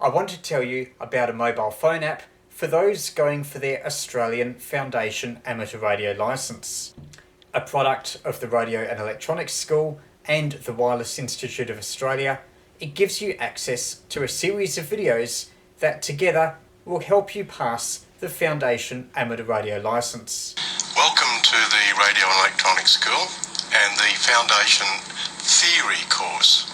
I want to tell you about a mobile phone app for those going for their Australian Foundation Amateur Radio licence. A product of the Radio and Electronics School and the Wireless Institute of Australia, it gives you access to a series of videos that together will help you pass the Foundation Amateur Radio licence. Welcome to the Radio and Electronics School and the Foundation Theory course.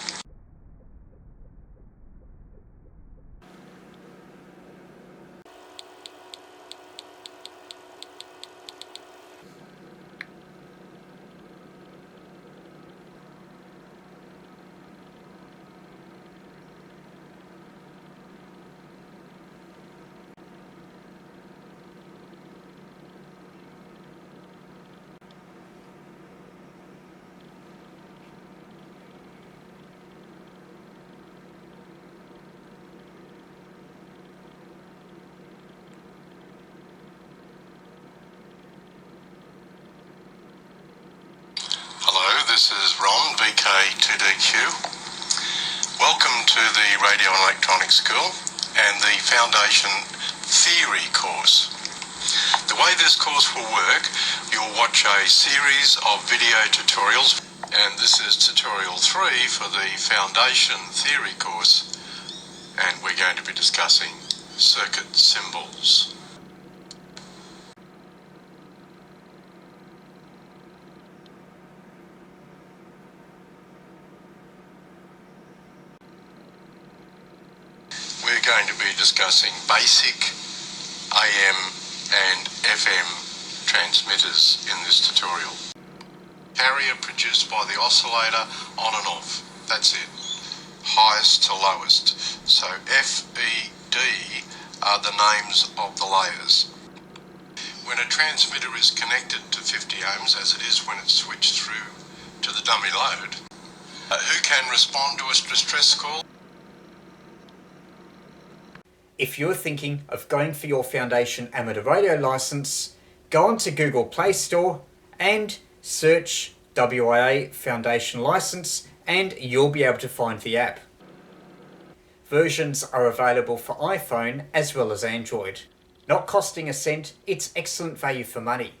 This is Ron, VK3YE. Welcome to the Radio and Electronics School and the Foundation Theory course. The way this course will work, you'll watch a series of video tutorials, and this is tutorial 3 for the Foundation Theory course, and we're going to be discussing circuit symbols. We're going to be discussing basic AM and FM transmitters in this tutorial. Carrier produced by the oscillator on and off. That's it. Highest to lowest. So F, E, D are the names of the layers. When a transmitter is connected to 50 ohms, as it is when it's switched through to the dummy load, who can respond to a distress call? If you're thinking of going for your Foundation Amateur Radio licence, go onto Google Play Store and search WIA Foundation Licence and you'll be able to find the app. Versions are available for iPhone as well as Android. Not costing a cent, it's excellent value for money.